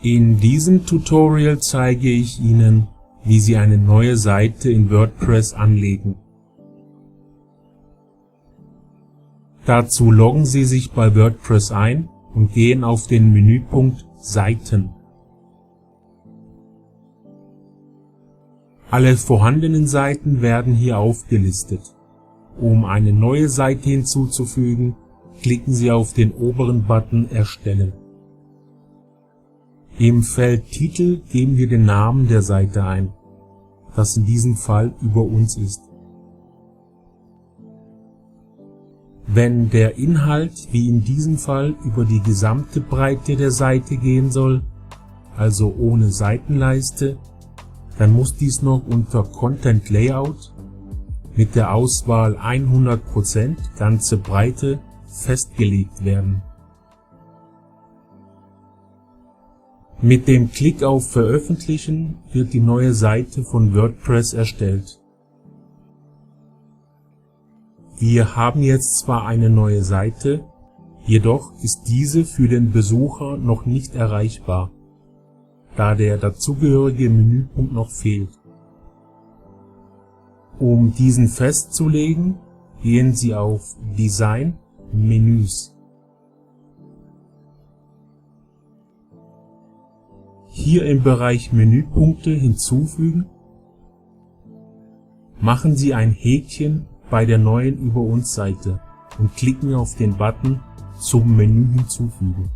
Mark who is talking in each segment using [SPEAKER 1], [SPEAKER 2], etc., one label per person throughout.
[SPEAKER 1] In diesem Tutorial zeige ich Ihnen, wie Sie eine neue Seite in WordPress anlegen. Dazu loggen Sie sich bei WordPress ein und gehen auf den Menüpunkt Seiten. Alle vorhandenen Seiten werden hier aufgelistet. Um eine neue Seite hinzuzufügen, klicken Sie auf den oberen Button Erstellen. Im Feld Titel geben wir den Namen der Seite ein, das in diesem Fall über uns ist. Wenn der Inhalt wie in diesem Fall über die gesamte Breite der Seite gehen soll, also ohne Seitenleiste, dann muss dies noch unter Content Layout mit der Auswahl 100% ganze Breite festgelegt werden. Mit dem Klick auf Veröffentlichen wird die neue Seite von WordPress erstellt. Wir haben jetzt zwar eine neue Seite, jedoch ist diese für den Besucher noch nicht erreichbar, da der dazugehörige Menüpunkt noch fehlt. Um diesen festzulegen, gehen Sie auf Design, Menüs. Hier im Bereich Menüpunkte hinzufügen, machen Sie ein Häkchen bei der neuen Über uns Seite und klicken auf den Button zum Menü hinzufügen.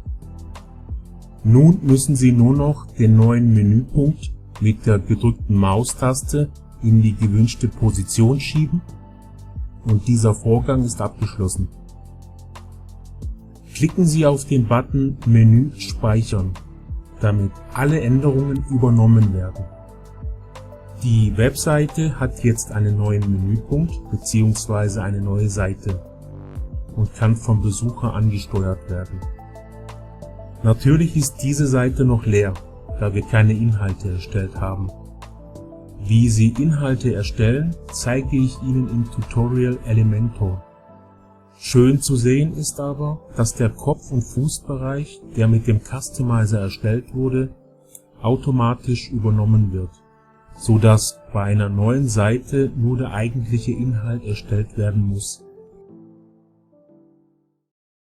[SPEAKER 1] Nun müssen Sie nur noch den neuen Menüpunkt mit der gedrückten Maustaste in die gewünschte Position schieben und dieser Vorgang ist abgeschlossen. Klicken Sie auf den Button Menü speichern, damit alle Änderungen übernommen werden. Die Webseite hat jetzt einen neuen Menüpunkt bzw. eine neue Seite und kann vom Besucher angesteuert werden. Natürlich ist diese Seite noch leer, da wir keine Inhalte erstellt haben. Wie Sie Inhalte erstellen, zeige ich Ihnen im Tutorial Elementor. Schön zu sehen ist aber, dass der Kopf- und Fußbereich, der mit dem Customizer erstellt wurde, automatisch übernommen wird, so dass bei einer neuen Seite nur der eigentliche Inhalt erstellt werden muss.